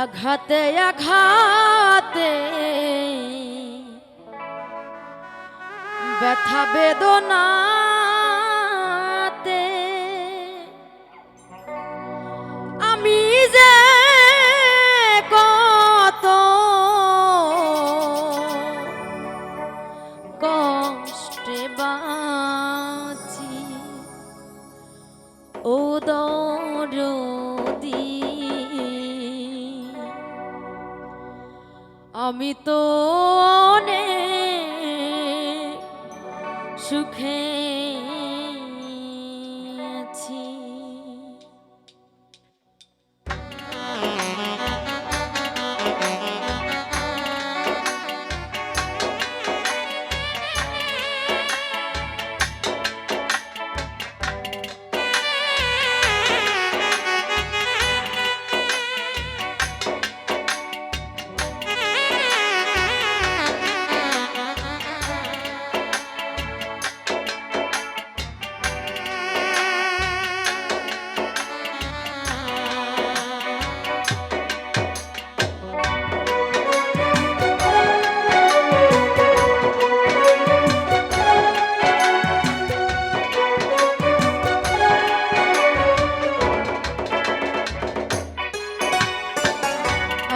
আঘাতে আঘাতে ব্যথা বেদনাতে আমি যে কত কষ্টে বাঁচি ও দরদি, আমি তো অনেক সুখে আছি।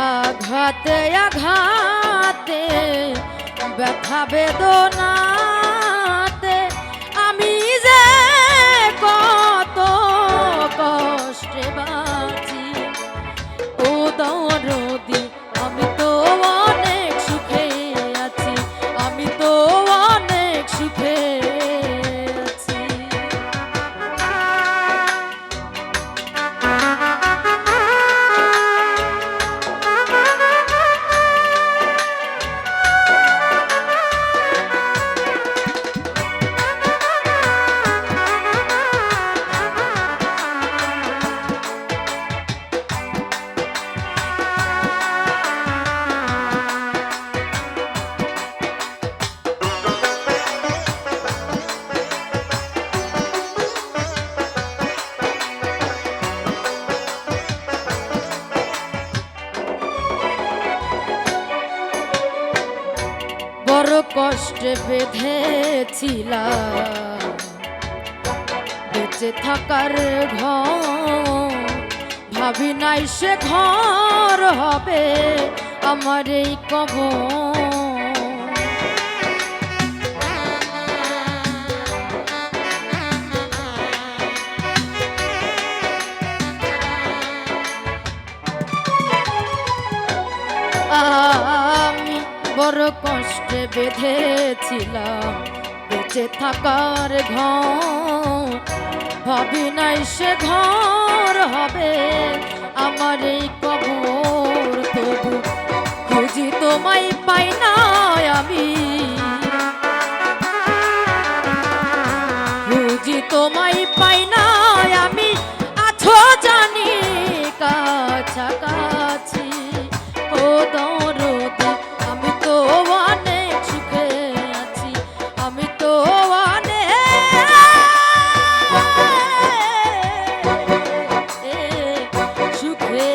আঘাতে আঘাতে ব্যথা বেদনাতে আমি যে কত কষ্টে বাঁচি ও দরদি, আমি তো অনেক সুখে আছি, আমি তো অনেক সুখে আছি। বড় কষ্টে বেঁধেছিলাম বেঁচে থাকার ঘর, ভাবি নাই সে ঘর হবে আমার এই কবর। আমি বড় কষ্টে বেঁধেছিলাম বেঁচে থাকার ঘর, ভাবি নাই সে ঘর হবে আমার এই কবর। তবু খুঁজি তোমায় পাই না আমি, খুঁজি তোমায় পাই না আমি, আছো জানি কাছাকাছি ও দরদি, আমি তো অনেক সুখে আছি, আমি তো অনেক সুখে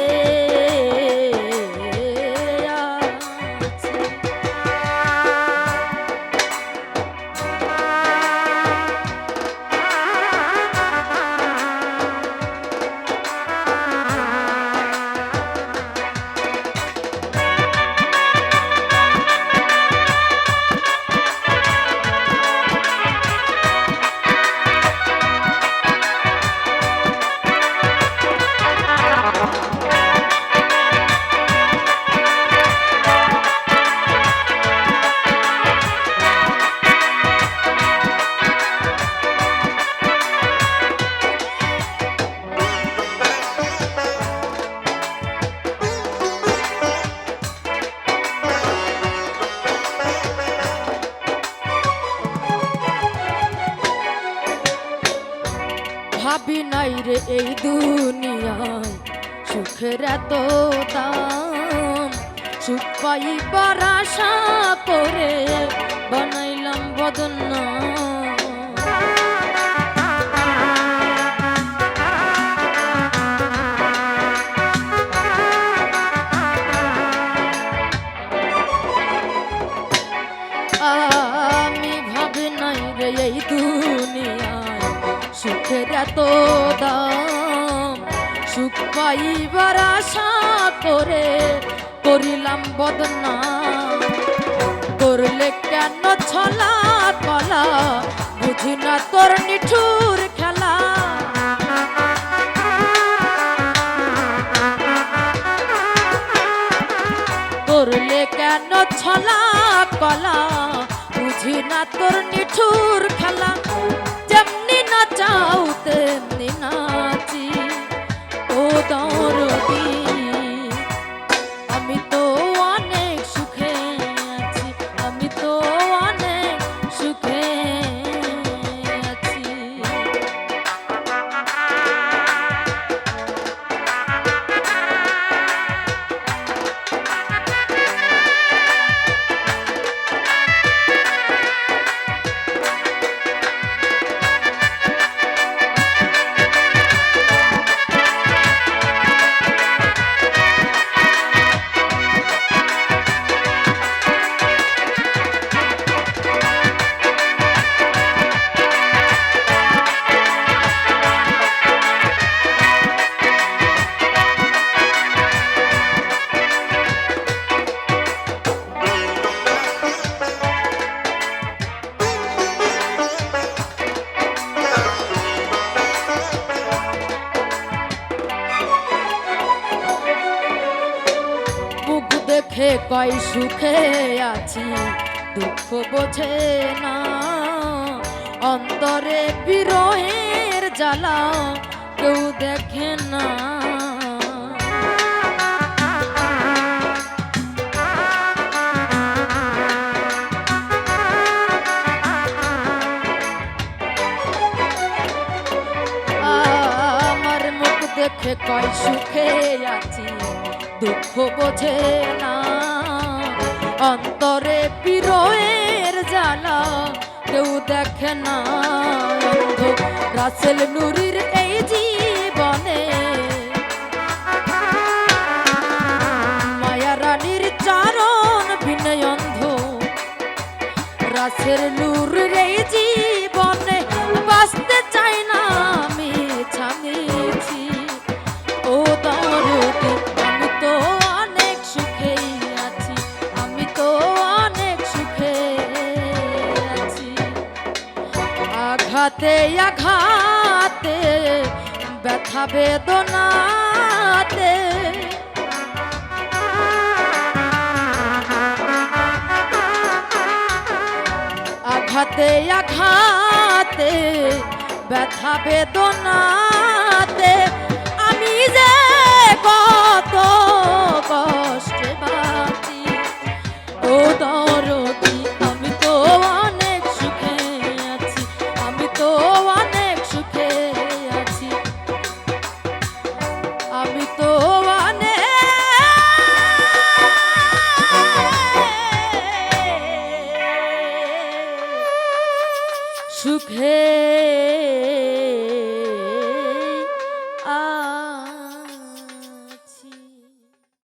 আছি। ভাবি নাই রে এই দুনিয়ায় সুখের এত দাম, সুখ পাইবার আশা করে বানাইলাম করিলাম বদনাম। আমি ভাবি নাই রে এই দুনিয়ায় সুখের এত দাম, সুখ পাইবার আশা করে করিলাম বদনাম। করলে কেন ছলা কলা, বুঝি না তোর নিঠুর খেলা। করলে কেন ছলা কলা, বুঝি না তোর নিঠুর খেলা। যেমনি না চাও তেমনি নাচি ও দরদি, আমি তো অনেক সুখে আছি, আমি তো অনেক সুখে আছি। দেখে কয় সুখে আছি, দুঃখ বোঝে না। অন্তরে বিরহের জ্বালা কেউ দেখে না। আমার মুখ দেখে কয় সুখে আছি, দুঃখ বোঝে না। অন্তরে বিরহের জ্বালা কেউ দেখে না। অন্ধ রাসেল নুরির এই জীবনে, মায়া রানীর চারণ বিনয় অন্ধ। রাসেল নুরির এই জীবনে বাঁচতে চাই না আমি ছামিছি ও দরদি, আমি তো অনেক সুখে আছি, আমি তো অনেক সুখে আছি। আঘাতে আঘাতে ব্যথা বেদনাতে, আঘাতে আঘাতে ব্যথা বেদনাতে আমি যে কত